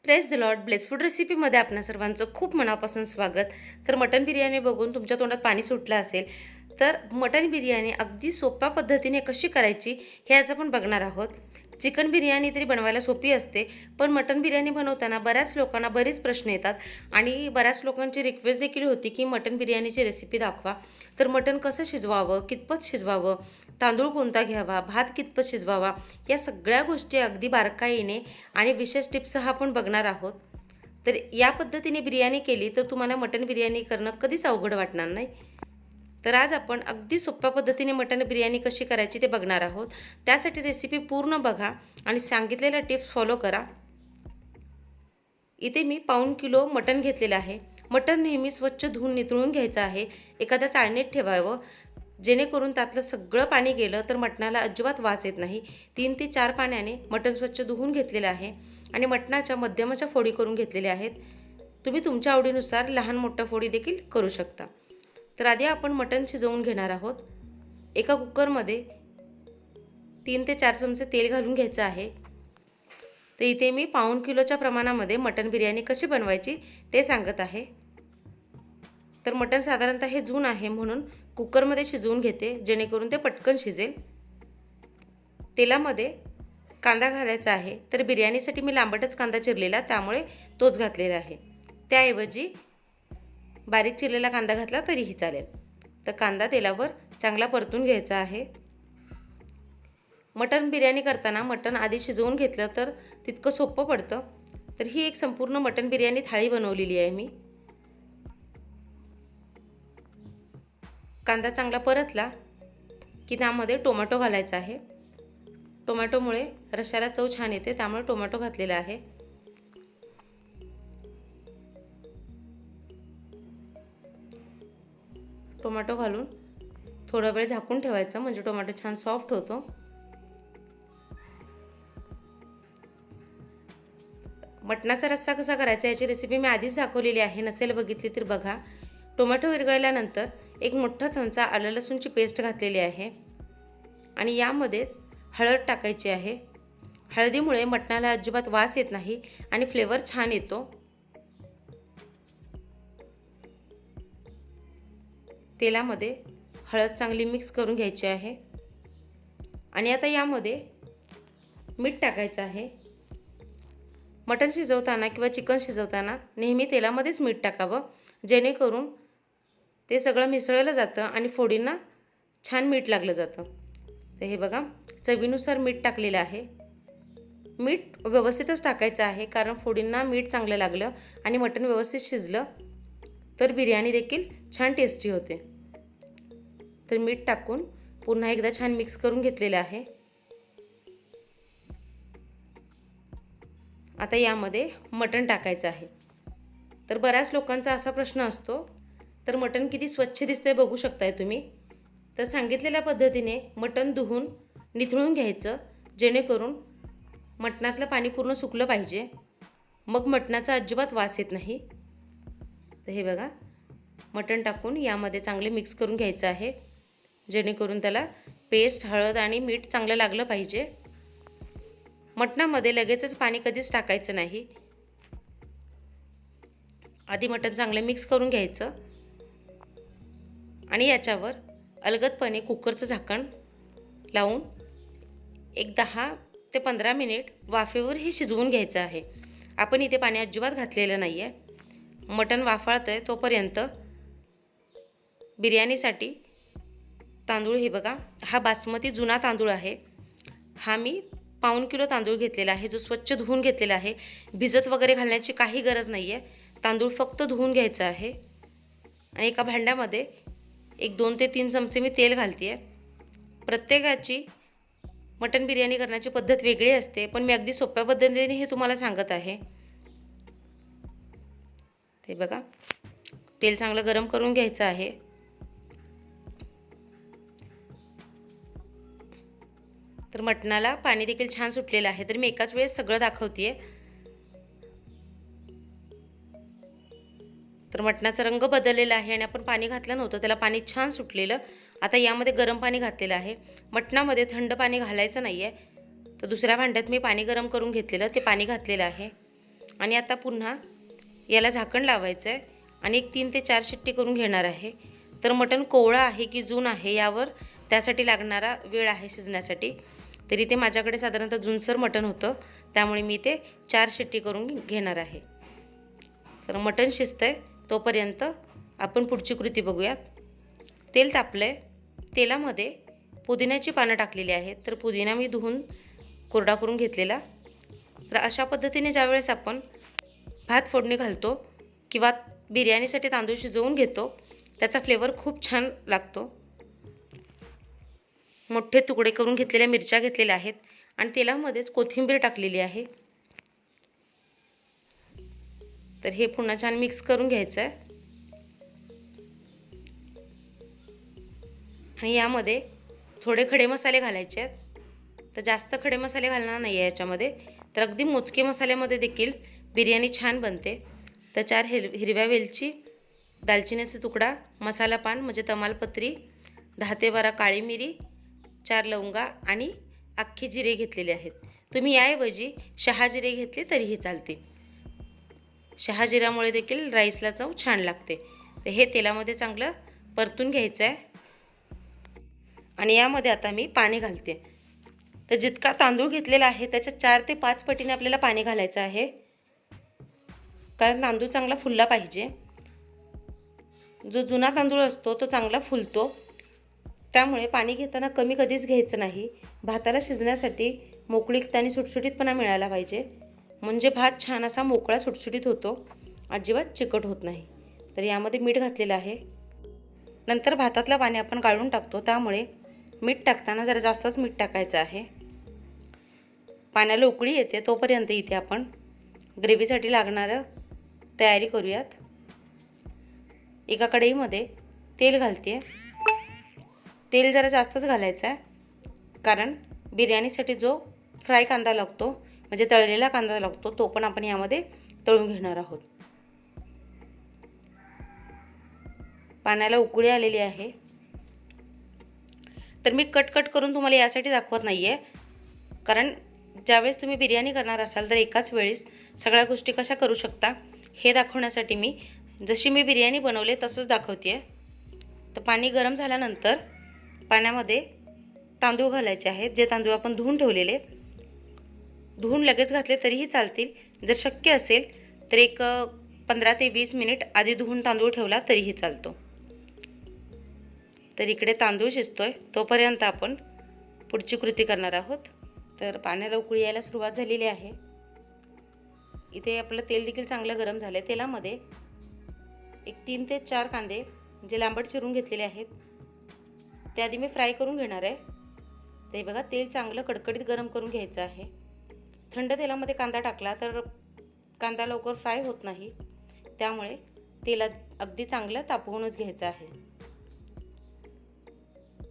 Press the lord bless food रेसिपीमध्ये आपणा सर्वांचं खूप मनापासून स्वागत. तर मटण बिर्याणी बघून तुमच्या तोंडात पाणी सुटलं असेल, तर मटण बिर्याणी अगदी सोप्या पद्धतीने कशी करायची हे आज आपण बघणार आहोत. चिकन बिर्याणी तरी बनवायला सोपी असते, पण मटण बिर्याणी बनवताना बऱ्याच लोकांना बरेच प्रश्न येतात आणि बऱ्याच लोकांची रिक्वेस्ट देखील होती की मटण बिर्याणीची रेसिपी दाखवा. तर मटण कसं शिजवावं, कितपत शिजवावं, तांदूळ कोणता घ्यावा, भात कितपत शिजवावा, या सगळ्या गोष्टी अगदी बारकाईने आणि विशेष टिप्ससह आपण बघणार आहोत. तर या पद्धतीने बिर्याणी केली तर तुम्हाला मटण बिर्याणी करणं कधीच अवघड वाटणार नाही. तर आज आपण अगदी सोप्या पद्धतीने मटण बिर्याणी कशी करायची ते बघणार आहोत. त्यासाठी रेसिपी पूर्ण बघा आणि सांगितलेल्या टिप्स फॉलो करा. इथे मी पाऊण किलो मटण घेतलेलं आहे. मटण नेहमी स्वच्छ धुवून निथळून घ्यायचं आहे. एखाद्या चाळणीत ठेवावं, जेणेकरून त्यातलं सगळं पाणी गेलं तर मटणाला अजिबात वास येत नाही. 3 ते 4 पाण्याने मटण स्वच्छ धुवून घेतलेलं आहे आणि मटणाच्या मध्यमाच्या फोडी करून घेतलेल्या आहेत. तुम्ही तुमच्या आवडीनुसार लहान मोठ्या फोडी देखील करू शकता. तर आधी आपण मटण शिजवून घेणार आहोत. एका कुकरमध्ये 3 ते 4 चमचे तेल घालून घ्यायचं आहे. तर इथे मी पाऊण किलोच्या प्रमाणामध्ये मटण बिर्याणी कशी बनवायची ते सांगत आहे. तर मटण साधारणतः हे जून आहे म्हणून कुकरमध्ये शिजवून घेते, जेणेकरून ते पटकन शिजेल. तेलामध्ये कांदा घालायचा आहे. तर बिर्याणीसाठी मी लांबटच कांदा चिरलेला, त्यामुळे तोच घातलेला आहे. त्याऐवजी बारीक चिरलेला कांदा घातला तरीही चालेल. तर कांदा तेलावर चांगला परतून घ्यायचा आहे. मटण बिर्याणी करताना मटण आधी शिजवून घेतलं तर तितकं सोपं पडतं. तर ही एक संपूर्ण मटण बिर्याणी थाळी बनवलेली आहे मी. कांदा चांगला परतला की त्यामध्ये टोमॅटो घालायचा आहे. टोमॅटोमुळे रश्श्याला चव छान येते, त्यामुळे टोमॅटो घातलेला आहे. टोमॅटो घालून थोडा वेळ झाकून ठेवायचं, म्हणजे टोमॅटो छान सॉफ्ट होतो. मटणाचा रस्सा कसा करायचा याची रेसिपी मी आधीच दाखवलेली आहे, नसेल बघितली तर बघा. टोमॅटो विरघळल्यानंतर एक मोठा चमचा आलं लसूणची पेस्ट घातलेली आहे आणि यामध्येच हळद टाकायची आहे. हळदीमुळे मटणाला अजिबात वास येत नाही आणि फ्लेवर छान येतो. तेलामध्ये हळद चांगली मिक्स करून घ्यायची आहे आणि आता यामध्ये मीठ टाकायचं आहे. मटण शिजवताना किंवा चिकन शिजवताना नेहमी तेलामध्येच मीठ टाकावं, जेणेकरून ते सगळं मिसळलं जातं आणि फोडींना छान मीठ लागलं जातं. तर हे बघा, चवीनुसार मीठ टाकलेलं आहे. मीठ व्यवस्थितच टाकायचं आहे, कारण फोडींना मीठ चांगलं लागलं आणि मटण व्यवस्थित शिजलं तर बिर्याणी देखील छान टेस्टी होते. तर मीठ टाकून पुन्हा एकदा छान मिक्स करून घेतलेलं आहे. आता यामध्ये मटण टाकायचं आहे. तर बऱ्याच लोकांचा असा प्रश्न असतो, तर मटण किती स्वच्छ दिसतंय बघू शकताय तुम्ही. तर सांगितलेल्या पद्धतीने मटण धुवून निथळून घ्यायचं, जेणेकरून मटणातलं पाणी पूर्ण सुकलं पाहिजे. मग मटणाचा अजिबात वास येत नाही. तर हे बघा, मटण टाकून यामध्ये चांगले मिक्स करून घ्यायचं आहे, जेणेकरून त्याला पेस्ट, हळद आणि मीठ चांगलं लागलं पाहिजे. मटणामध्ये लगेचच पाणी कधीच टाकायचं नाही. आधी मटण चांगलं मिक्स करून घ्यायचं आणि याच्यावर अलगदपणे कुकरचं झाकण लावून एक 10 ते 15 मिनिट वाफेवर हे शिजवून घ्यायचं आहे. आपण इथे पाणी अजिबात घातलेलं नाही आहे. मटण वाफाळतंय तोपर्यंत बिर्याणीसाठी तांदूळ, हे बघा, हा बासमती जुना तांदूळ आहे. हा मी पाऊण किलो तांदूळ घेतलेला आहे, जो स्वच्छ धुवून घेतलेला आहे. भिजत वगैरे घालण्याची काही गरज नाही आहे. तांदूळ फक्त धुवून घ्यायचा आहे आणि एका भांड्यामध्ये एक 2 ते 3 चमचे मी तेल घालते आहे. प्रत्येकाची मटण बिर्याणी करण्याची पद्धत वेगळी असते, पण मी अगदी सोप्या पद्धतीने हे तुम्हाला सांगत आहे. ते बघा, तेल चांगलं गरम करून घ्यायचं आहे. तर मटणाला पाणी देखील छान सुटलेलं आहे. तर मी एकाच वेळेस सगळं दाखवते आहे. तर मटणाचा रंग बदललेला आहे आणि आपण पाणी घातलं नव्हतं, त्याला पाणी छान सुटलेलं. आता यामध्ये गरम पाणी घातलेलं आहे. मटणामध्ये थंड पाणी घालायचं नाही आहे. तर दुसऱ्या भांड्यात मी पाणी गरम करून घेतलेलं ते पाणी घातलेलं आहे आणि आता पुन्हा याला झाकण लावायचं आहे आणि एक 3 ते 4 शिट्टी करून घेणार आहे. तर मटण कोवळं आहे की जून आहे यावर त्यासाठी लागणारा वेळ आहे शिजण्यासाठी. तरी ते माझ्याकडे साधारणतः जुनसर मटण होतं, त्यामुळे मी ते 4 शिट्टी करून घेणार आहे. तर मटण शिजतंय तोपर्यंत आपण पुढची कृती बघूयात. तेल तापलंय, तेलामध्ये पुदिन्याची पानं टाकलेली आहेत. तर पुदिना मी धुवून कोरडा करून घेतलेला. तर अशा पद्धतीने ज्यावेळेस आपण भात फोडणी घालतो किंवा बिर्याणीसाठी तांदूळ शिजवून घेतो, त्याचा फ्लेवर खूप छान लागतो. मोठे तुकडे करून घेतलेल्या मिरच्या घेतलेल्या आहेत आणि तेलामध्येच कोथिंबीर टाकलेली आहे. तर हे पुन्हा छान मिक्स करून घ्यायचं आहे. आणि यामध्ये थोडे खडे मसाले घालायचे आहेत. तर जास्त खडे मसाले घालणार नाही आहे याच्यामध्ये. तर अगदी मोजके मसाल्यामध्ये देखील बिर्याणी छान बनते. तर 4 हिरव्या वेलची, दालचिनीचा तुकडा, मसाला पान म्हणजे तमालपत्री, 10 ते 12 काळी मिरी, 4 लवंगा आणि अख्खे जिरे घेतलेले आहेत. तुम्ही याऐवजी शहाजिरे घेतले तरीही चालते. शहाजिऱ्यामुळे देखील राईसला चव छान लागते. तर हे तेलामध्ये चांगलं परतून घ्यायचं आहे. आणि यामध्ये आता मी पाणी घालते. तर जितका तांदूळ घेतलेला आहे त्याच्या 4 ते 5 पटीने आपल्याला पाणी घालायचं आहे, कारण तांदूळ चांगला फुलला पाहिजे. जो जुना तांदूळ असतो तो चांगला फुलतो, त्यामुळे पाणी घेताना कमी कधीच घ्यायचं नाही. भाताला शिजण्यासाठी मोकळीकता आणि सुटसुटीतपणा मिळाला पाहिजे, म्हणजे भात छान असा मोकळा सुटसुटीत होतो, अजिबात चिकट होत नाही. तर यामध्ये मीठ घातलेलं आहे. नंतर भातातलं पाणी आपण गाळून टाकतो, त्यामुळे मीठ टाकताना जरा जास्तच मीठ टाकायचं आहे. पाण्याला उकळी येते तोपर्यंत इथे आपण ग्रेव्हीसाठी लागणारं तयारी करूयात. एका कढईमध्ये तेल घालते. तेल जरा जास्तच घालायचं आहे, कारण बिर्याणीसाठी जो फ्राय कांदा लागतो म्हणजे तळलेला कांदा लागतो तो पण आपण यामध्ये तळून घेणार आहोत. पाण्याला उकळी आलेली आहे. तर मी कट करून तुम्हाला यासाठी दाखवत नाही आहे, कारण ज्यावेळेस तुम्ही बिर्याणी करणार असाल तर एकाच वेळेस सगळ्या गोष्टी कशा करू शकता हे दाखवण्यासाठी मी जशी मी बिर्याणी बनवले तसंच दाखवते आहे. तर पाणी गरम झाल्यानंतर पाण्यामध्ये तांदूळ घालायचे आहेत, जे तांदूळ आपण धुवून ठेवलेले. धुवून लगेच घातले तरीही चालतील. जर शक्य असेल तर एक 15 ते 20 मिनिट आधी धुवून तांदूळ ठेवला तरीही चालतो. तर इकडे तांदूळ शिजतोय तोपर्यंत आपण पुढची कृती करणार आहोत. तर पाण्याला उकळी यायला सुरुवात झालेली आहे. इथे आपलं तेल देखील चांगलं गरम झालं आहे. तेलामध्ये एक 3 ते 4 कांदे जे लांबट चिरून घेतलेले आहेत ते आधी मी फ्राय करून घेणार आहे. ते बघा, तेल चांगलं कडकडीत गरम करून घ्यायचं आहे. थंड तेलामध्ये कांदा टाकला तर कांदा लवकर फ्राय होत नाही, त्यामुळे तेल अगदी चांगलं तापवूनच घ्यायचं आहे.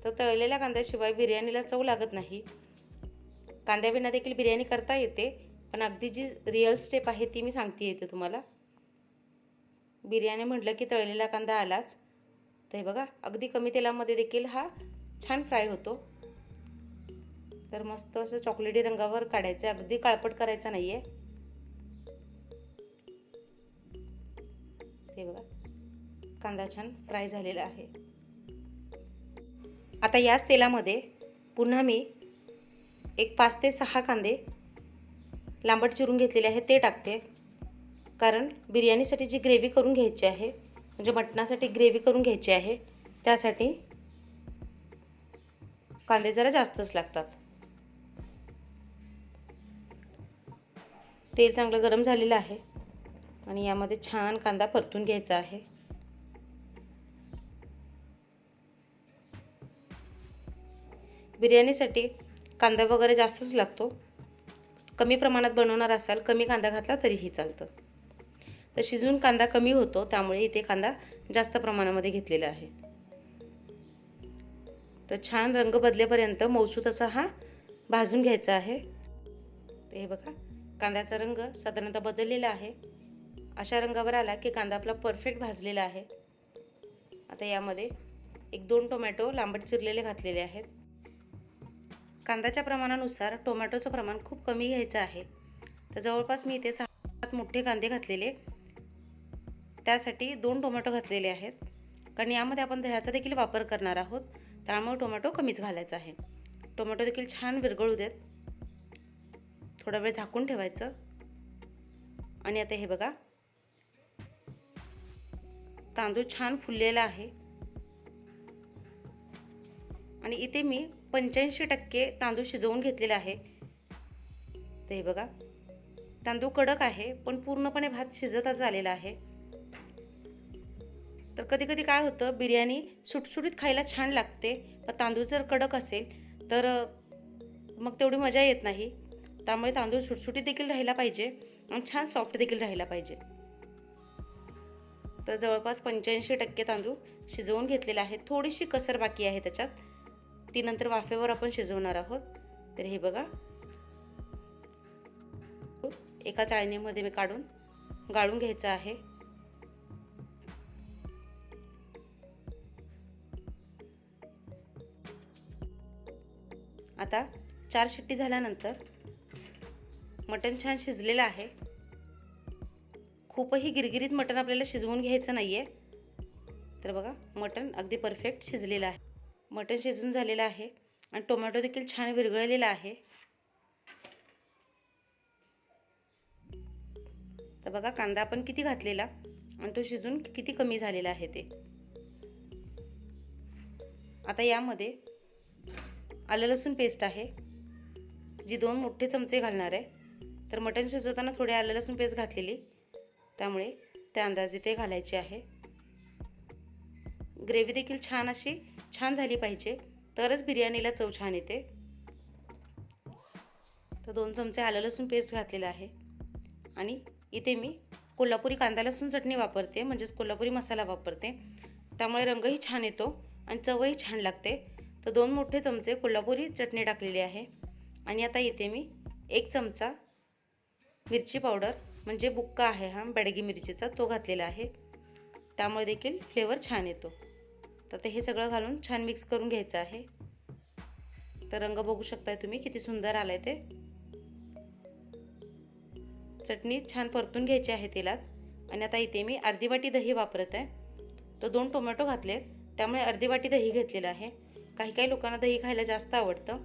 तर तळलेल्या कांद्याशिवाय बिर्याणीला चव लागत नाही. कांद्याविना देखील बिर्याणी करता येते, पण अगदी जी रिअल स्टेप आहे ती मी सांगते येते तुम्हाला. बिर्याणी म्हटलं की तळलेला कांदा आलाच. तर हे बघा, अगदी कमी तेलामध्ये देखील हा छान फ्राय होतो. तर मस्त असं चॉकलेटी रंगावर काढायचं, अगदी काळपट करायचा नाही आहे. ते बघा, कांदा छान फ्राय झालेला आहे. आता याच तेलामध्ये पुन्हा मी एक 5 ते 6 कांदे लांबट चिरून घेतलेले आहेत ते टाकते, कारण बिर्याणीसाठी जी ग्रेव्ही करून घ्यायची आहे म्हणजे मटणासाठी ग्रेव्ही करून घ्यायची आहे त्यासाठी कांदे जरा जास्तच लागतात. तेल चांगलं गरम झालेलं आहे आणि यामध्ये छान कांदा परतून घ्यायचा आहे. बिर्याणीसाठी कांदा वगैरे जास्तच लागतो. कमी प्रमाणात बनवणार असाल कमी कांदा घातला तरीही चालतं. तर शिजून कांदा कमी होतो, त्यामुळे इथे कांदा जास्त प्रमाणामध्ये घेतलेला आहे. तर छान रंग बदलेपर्यंत मऊसूत असा हा भाजून घ्यायचा आहे. तर हे बघा, कांद्याचा रंग साधारणतः बदललेला आहे. अशा रंगावर आला की कांदा आपला परफेक्ट भाजलेला आहे. आता यामध्ये 1-2 टोमॅटो लांबट चिरलेले घातलेले आहेत. कांद्याच्या प्रमाणानुसार टोमॅटोचं प्रमाण खूप कमी घ्यायचं आहे. तर जवळपास मी इथे मोठे कांदे घातलेले, त्यासाठी 2 टोमॅटो घातलेले आहेत, कारण यामध्ये आपण दह्याचा देखील वापर करणार आहोत, त्यामुळे टोमॅटो कमीच घालायचा आहे. टोमॅटो देखील छान विरघळू देत, थोडा वेळ झाकून ठेवायचं. आणि आता हे बघा, तांदूळ छान फुललेला आहे आणि इथे मी 85% तांदूळ शिजवून घेतलेला आहे. तर हे बघा, तांदूळ कडक आहे पण पूर्णपणे भात शिजतच आलेला आहे. तर कधी कधी काय होतं, बिर्याणी सुटसुटीत खायला छान लागते, पण तांदूळ जर कडक असेल तर मग तेवढी मजा येत नाही. त्यामुळे तांदूळ सुटसुटीत देखील राहायला पाहिजे आणि छान सॉफ्ट देखील राहायला पाहिजे. तर जवळपास 85% तांदूळ शिजवून घेतलेला आहे. थोडीशी कसर बाकी आहे त्याच्यात, ती नंतर वाफेवर आपण शिजवणार आहोत. तर हे बघा, एका चाळणीमध्ये मी काढून गाळून घ्यायचं आहे. आता 4 शिट्टी झाल्यानंतर मटण छान शिजलेलं आहे. खूपही गिरगिरीत मटण आपल्याला शिजवून घ्यायचं नाही आहे. तर बघा, मटण अगदी परफेक्ट शिजलेलं आहे. मटण शिजून झालेलं आहे आणि टोमॅटो देखील छान विरघळलेला आहे. तर बघा, कांदा आपण किती घातलेला आणि तो शिजून किती कमी झालेला आहे ते. आता यामध्ये आलं लसूण पेस्ट आहे, जी 2 मोठे चमचे घालणार आहे. तर मटण शिजवताना थोडे आलं लसूण पेस्ट घातलेली, त्यामुळे त्या अंदाजे ते घालायचे आहे. ग्रेव्ही देखील छान झाली पाहिजे, तरच बिर्याणीला चव छान येते. तर 2 चमचे आलं लसूण पेस्ट घातलेलं आहे आणि इथे मी कोल्हापुरी कांदा लसूण चटणी वापरते, म्हणजेच कोल्हापुरी मसाला वापरते, त्यामुळे रंगही छान येतो आणि चवही छान लागते. तर 2 मोठे चमचे कोल्हापुरी चटणी टाकलेली आहे आणि आता इथे मी 1 चमचा मिरची पावडर, म्हणजे बुक्का आहे हा बेडगी मिरचीचा, तो घातलेला आहे, त्यामुळे देखील फ्लेवर छान येतो. तर ते हे सगळं घालून छान मिक्स करून घ्यायचं आहे. तर रंग बघू शकताय तुम्ही किती सुंदर आलाय ते. चटणी छान परतून घ्यायची आहे तेलात. आणि आता इथे मी अर्धी वाटी दही वापरत आहे. तो 2 टोमॅटो घातले, त्यामुळे अर्धी वाटी दही घेतलेलं आहे. काही लोकांना दही खायला जास्त आवडतं,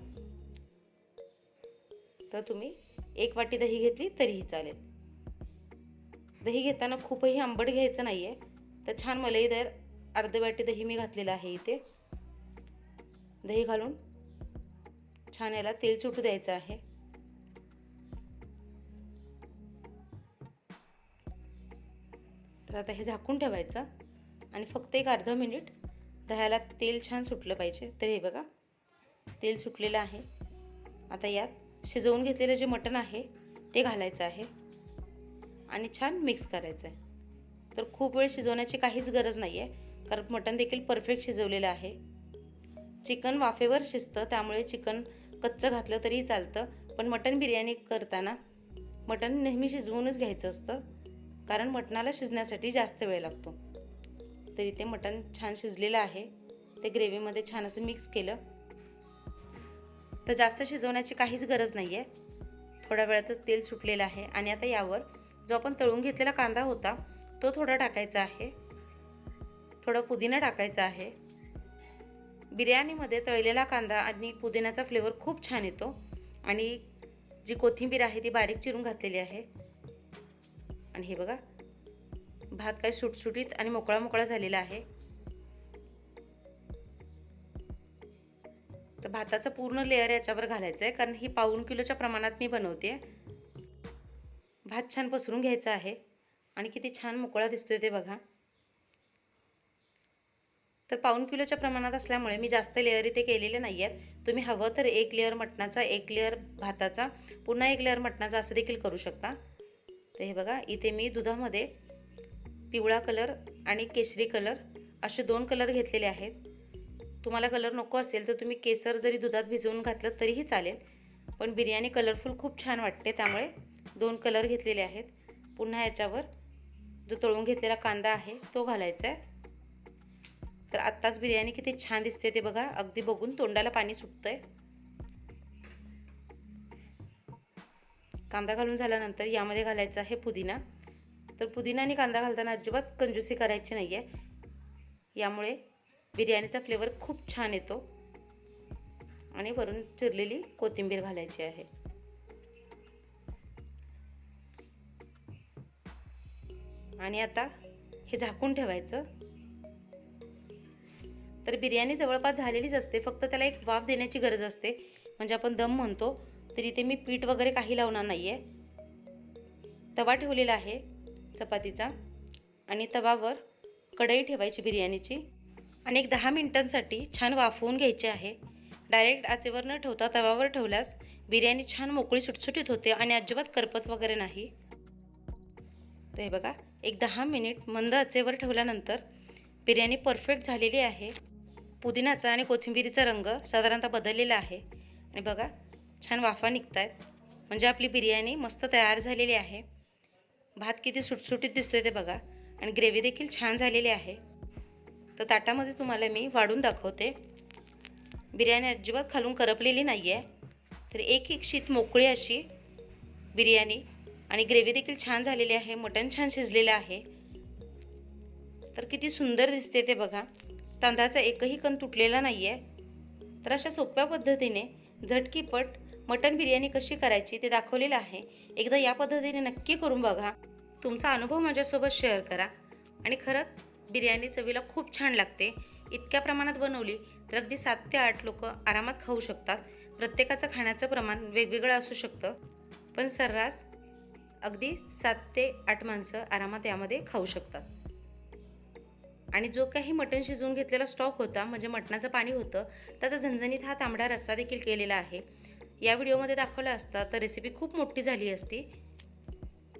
तर तुम्ही 1 वाटी दही घेतली तरीही चालेल. दही घेताना खूपही आंबट घ्यायचं नाही आहे. तर छान मलईदार अर्धी वाटी दही मी घातलेलं आहे इथे. दही घालून छान याला तेल सुटू द्यायचं आहे. तर आता हे झाकून ठेवायचं आणि फक्त एक अर्धा मिनिट दह्याला तेल छान सुटलं पाहिजे. तर हे बघा, तेल सुटलेलं आहे. आता यात शिजवून घेतलेलं जे मटण आहे ते घालायचं आहे आणि छान मिक्स करायचं आहे. तर खूप वेळ शिजवण्याची काहीच गरज नाही आहे, कारण मटण देखील परफेक्ट शिजवलेलं आहे. चिकन वाफेवर शिजतं, त्यामुळे चिकन कच्चं घातलं तरीही चालतं, पण मटण बिर्याणी करताना मटण नेहमी शिजवूनच घ्यायचं असतं, कारण मटणाला शिजण्यासाठी जास्त वेळ लागतो. तर इथे मटण छान शिजलेलं आहे. ते ग्रेव्हीमध्ये छान असं मिक्स केलं. तर जास्त शिजवण्याची काहीच गरज नाही आहे, थोड्या वेळातच तेल सुटलेलं आहे. आणि आता यावर जो आपण तळून घेतलेला कांदा होता तो थोडा टाकायचा आहे, थोडा पुदिना टाकायचा आहे. बिर्याणीमध्ये तळलेला कांदा आणि पुदिन्याचा फ्लेवर खूप छान येतो. आणि जी कोथिंबीर आहे ती बारीक चिरून घातलेली आहे. आणि हे बघा, भात काय सुटसुटीत आणि मोकळा झालेला आहे. तर भाताचं पूर्ण लेअर याच्यावर घालायचं आहे, कारण ही 1.5 किलोच्या प्रमाणात मी बनवते. भात छान पसरून घ्यायचा आहे आणि किती छान मोकळा दिसतोय ते बघा. तर 1.5 किलोच्या प्रमाणात असल्यामुळे मी जास्त लेअर इथे केलेले नाही आहेत. तुम्ही हवं तर 1 लेअर मटणाचा, 1 लेअर भाताचा, पुन्हा 1 लेअर मटणाचा असं देखील करू शकता. तर हे बघा, इथे मी दुधामध्ये पिवळा कलर आणि केशरी कलर असे 2 कलर घेतलेले आहेत. तुम्हाला कलर नको असेल तर तुम्ही केसर जरी दुधात भिजवून घातलं तरीही चालेल, पण बिर्याणी कलरफुल खूप छान वाटते, त्यामुळे 2 कलर घेतलेले आहेत. पुन्हा याच्यावर जो तळून घेतलेला कांदा आहे तो घालायचा आहे. तर आत्ताच बिर्याणी किती छान दिसते ते बघा, अगदी बघून तोंडाला पाणी सुटतंय. कांदा घालून झाल्यानंतर यामध्ये घालायचा आहे पुदिना. तर पुदिना आणि कांदा घालताना अजिबात कंजूसी करायची नाही आहे, यामुळे बिर्याणीचा फ्लेवर खूप छान येतो. आणि वरून चिरलेली कोथिंबीर घालायची आहे. आणि आता हे झाकून ठेवायचं. तर बिर्याणी जवळपास झालेलीच असते, फक्त त्याला एक वाफ देण्याची गरज असते, म्हणजे आपण दम म्हणतो. तर इथे मी पीठ वगैरे काही लावणार नाही आहे. तवा ठेवलेला आहे चपातीचा आणि तवावर कढई ठेवायची बिर्याणीची आणि एक 10 मिनिटांसाठी छान वाफवून घ्यायची आहे. डायरेक्ट आचेवर न ठेवता तव्यावर ठेवल्यास बिर्याणी छान मोकळी सुटसुटीत होते आणि अजिबात करपत वगैरे नाही. तर हे बघा, एक 10 मिनिट मंद आचेवर ठेवल्यानंतर बिर्याणी परफेक्ट झालेली आहे. पुदिनाचा आणि कोथिंबीरीचा रंग साधारणतः बदललेला आहे आणि बघा छान वाफा निघत आहेत, म्हणजे आपली बिर्याणी मस्त तयार झालेली आहे. भात किती सुटसुटीत दिसतोय ते बघा आणि ग्रेव्ही देखील छान झालेली आहे. तर ताटामध्ये तुम्हाला मी वाढून दाखवते. बिर्याणी अजिबात खालून करपलेली नाही आहे, तर एक शीत मोकळी अशी बिर्याणी आणि ग्रेव्ही देखील छान झालेली आहे. मटण छान शिजलेलं आहे. तर किती सुंदर दिसते ते बघा. तांदळाचा एकही कण तुटलेला नाही आहे. तर अशा सोप्या पद्धतीने झटकीपट मटण बिर्याणी कशी करायची ते दाखवलेलं आहे. एकदा या पद्धतीने नक्की करून बघा. तुमचा अनुभव माझ्यासोबत शेअर करा. आणि खरंच बिर्याणी चवीला खूप छान लागते. इतक्या प्रमाणात बनवली तर अगदी 7 ते 8 लोक आरामात खाऊ शकतात. प्रत्येकाचं खाण्याचं प्रमाण वेगवेगळं असू शकतं, पण सर्रास अगदी 7 ते 8 माणसं आरामात यामध्ये खाऊ शकतात. आणि जो काही मटण शिजवून घेतलेला स्टॉक होता, म्हणजे मटणाचं पाणी होतं, त्याचा झणझणीत हा तांबडा रस्सा देखील केलेला आहे. या व्हिडिओमध्ये दाखवला असता तर रेसिपी खूप मोठी झाली असती,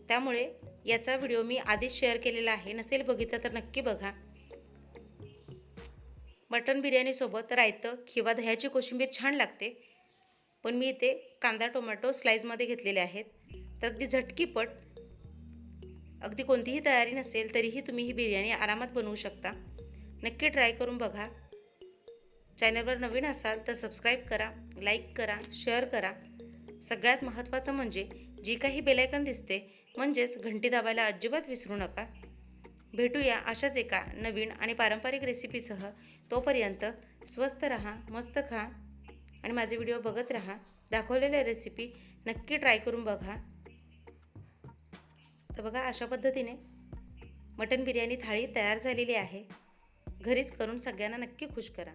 त्यामुळे याचा व्हिडिओ मी आधीच शेअर केलेला आहे. नसेल बघितलं तर नक्की बघा. मटण बिर्याणीसोबत रायतं किंवा दह्याची कोशिंबीर छान लागते, पण मी इथे कांदा टोमॅटो स्लाईसमध्ये घेतलेले आहेत. तर अगदी झटकीपट, अगदी कोणतीही तयारी नसेल तरीही तुम्ही ही बिर्याणी आरामात बनवू शकता. नक्की ट्राय करून बघा. चॅनलवर नवीन असाल तर सबस्क्राईब करा, लाईक करा, शेअर करा. सगळ्यात महत्त्वाचं म्हणजे जी काही बेलायकन दिसते म्हणजेच घंटी दाबायला अजिबात विसरू नका. भेटूया अशाच एका नवीन आणि पारंपरिक रेसिपीसह. तोपर्यंत स्वस्त रहा, मस्त खा आणि माझे व्हिडिओ बघत राहा. दाखवलेल्या रेसिपी नक्की ट्राय करून बघा. तर बघा, अशा पद्धतीने मटण बिर्याणी थाळी तयार झालेली आहे. घरीच करून सगळ्यांना नक्की खुश करा.